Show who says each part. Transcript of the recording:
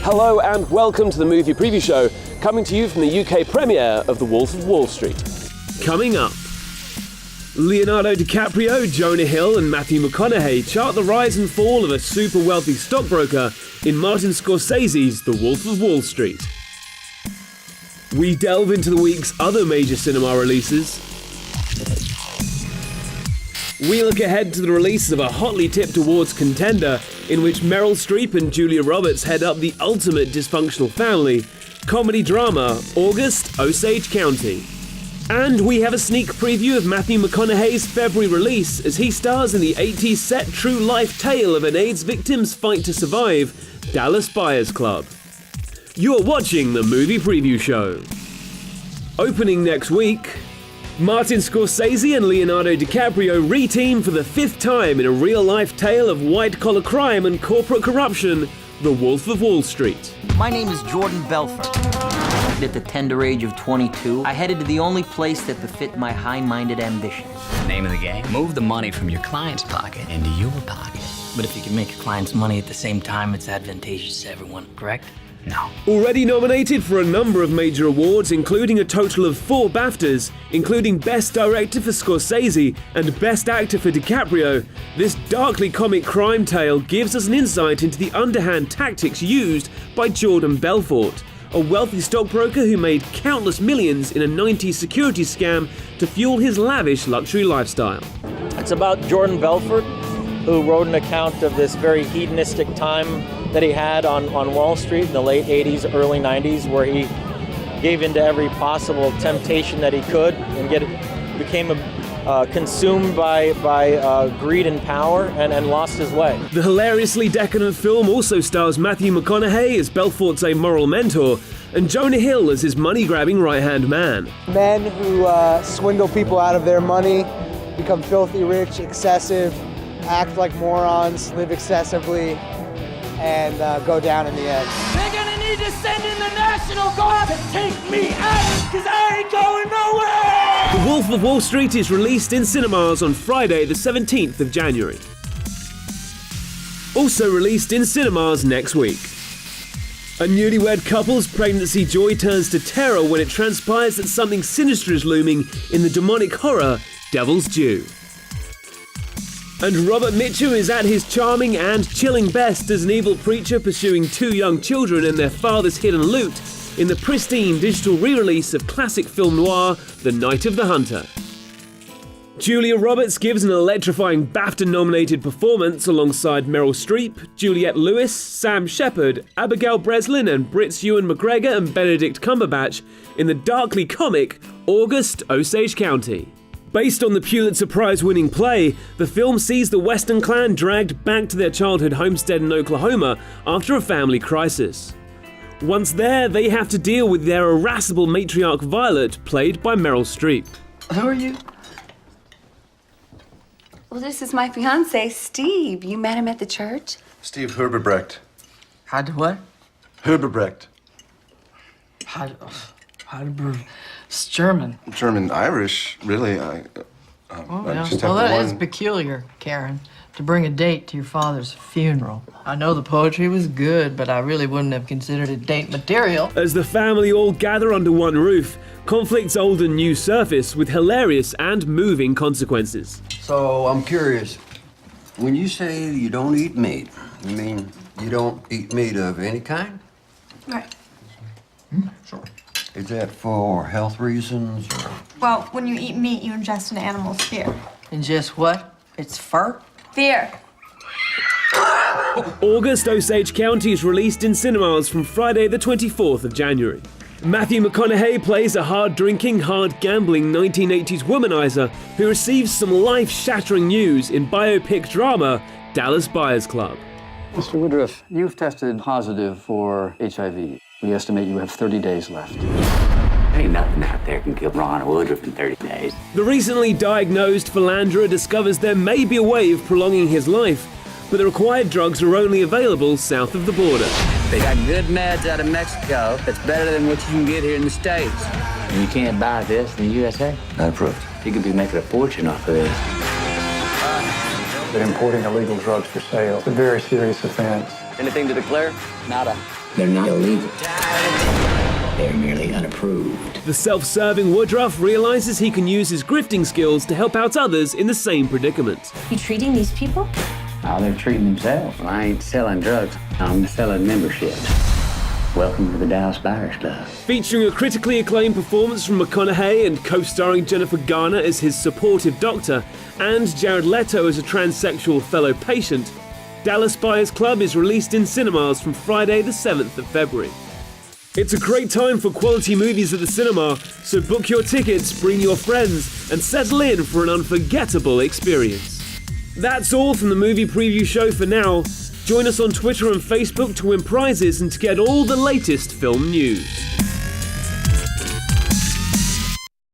Speaker 1: Hello and welcome to the Movie Preview Show, coming to you from the UK premiere of The Wolf of Wall Street. Coming up, Leonardo DiCaprio, Jonah Hill and Matthew McConaughey chart the rise and fall of a super wealthy stockbroker in Martin Scorsese's The Wolf of Wall Street. We delve into the week's other major cinema releases. We look ahead to the release of a hotly tipped awards contender in which Meryl Streep and Julia Roberts head up the ultimate dysfunctional family, comedy drama August, Osage County. And we have a sneak preview of Matthew McConaughey's February release as he stars in the 80s set true life tale of an AIDS victim's fight to survive, Dallas Buyers Club. You're watching the Movie Preview Show. Opening next week, Martin Scorsese and Leonardo DiCaprio re-team for the 5th time in a real-life tale of white-collar crime and corporate corruption, The Wolf of Wall Street.
Speaker 2: My name is Jordan Belfort. At the tender age of 22, I headed to the only place that befit my high-minded ambitions.
Speaker 3: Name of the game? Move the money from your client's pocket into your pocket.
Speaker 2: But if you can make a client's money at the same time, it's advantageous to everyone, correct?
Speaker 3: No.
Speaker 1: Already nominated for a number of major awards, including a total of 4 BAFTAs, including Best Director for Scorsese and Best Actor for DiCaprio, this darkly comic crime tale gives us an insight into the underhand tactics used by Jordan Belfort, a wealthy stockbroker who made countless millions in a 90s security scam to fuel his lavish luxury lifestyle.
Speaker 4: It's about Jordan Belfort, who wrote an account of this very hedonistic time that he had on Wall Street in the late 80s, early 90s, where he gave into every possible temptation that he could and became consumed by greed and power and lost his way.
Speaker 1: The hilariously decadent film also stars Matthew McConaughey as Belfort's amoral mentor and Jonah Hill as his money-grabbing right-hand man.
Speaker 5: Men who swindle people out of their money, become filthy rich, excessive, act like morons, live excessively, and go down in the end.
Speaker 6: They're gonna need to send in the National Guard to take me out, because I ain't going nowhere!
Speaker 1: The Wolf of Wall Street is released in cinemas on Friday the 17th of January. Also released in cinemas next week. A newlywed couple's pregnancy joy turns to terror when it transpires that something sinister is looming in the demonic horror Devil's Due. And Robert Mitchum is at his charming and chilling best as an evil preacher pursuing 2 young children and their father's hidden loot in the pristine digital re-release of classic film noir, The Night of the Hunter. Julia Roberts gives an electrifying BAFTA-nominated performance alongside Meryl Streep, Juliette Lewis, Sam Shepard, Abigail Breslin and Brits Ewan McGregor and Benedict Cumberbatch in the darkly comic August, Osage County. Based on the Pulitzer Prize-winning play, the film sees the Western clan dragged back to their childhood homestead in Oklahoma after a family crisis. Once there, they have to deal with their irascible matriarch Violet, played by Meryl Streep.
Speaker 7: Who are you?
Speaker 8: Well, this is my fiance, Steve. You met him at the church?
Speaker 9: Steve Herbebrecht.
Speaker 7: Had what?
Speaker 9: Herbebrecht.
Speaker 7: It's German.
Speaker 9: German, Irish, really. I just have
Speaker 7: Well, that
Speaker 9: one.
Speaker 7: is peculiar, Karen, to bring a date to your father's funeral. I know the poetry was good, but I really wouldn't have considered it date material.
Speaker 1: As the family all gather under one roof, conflicts old and new surface with hilarious and moving consequences.
Speaker 10: So, I'm curious. When you say you don't eat meat, you mean you don't eat meat of any kind?
Speaker 8: Right.
Speaker 10: Sure. Is that for health reasons or?
Speaker 8: Well, when you eat meat, you ingest an animal's fear.
Speaker 7: Ingest what? It's fur?
Speaker 8: Fear.
Speaker 1: August, Osage County is released in cinemas from Friday the 24th of January. Matthew McConaughey plays a hard-drinking, hard-gambling 1980s womanizer who receives some life-shattering news in biopic drama Dallas Buyers Club.
Speaker 11: Mr. Woodruff, you've tested positive for HIV. We estimate you have 30 days left.
Speaker 3: Ain't nothing out there can kill Ron Woodruff in 30 days.
Speaker 1: The recently diagnosed philanderer discovers there may be a way of prolonging his life, but the required drugs are only available south of the border.
Speaker 3: They got good meds out of Mexico that's better than what you can get here in the States. And you can't buy this in the USA?
Speaker 10: Not approved.
Speaker 3: You could be making a fortune off of this.
Speaker 11: But importing illegal drugs for sale is a very serious offense.
Speaker 3: Anything to declare? Nada. They're not illegal. They're merely unapproved.
Speaker 1: The self-serving Woodruff realizes he can use his grifting skills to help out others in the same predicament.
Speaker 8: You treating these people?
Speaker 3: How they're treating themselves. Well, I ain't selling drugs. I'm selling memberships. Welcome to the Dallas Buyers Club.
Speaker 1: Featuring a critically acclaimed performance from McConaughey and co-starring Jennifer Garner as his supportive doctor and Jared Leto as a transsexual fellow patient, Dallas Buyers Club is released in cinemas from Friday the 7th of February. It's a great time for quality movies at the cinema, so book your tickets, bring your friends, and settle in for an unforgettable experience. That's all from the movie preview show for now. Join us on Twitter and Facebook to win prizes and to get all the latest film news.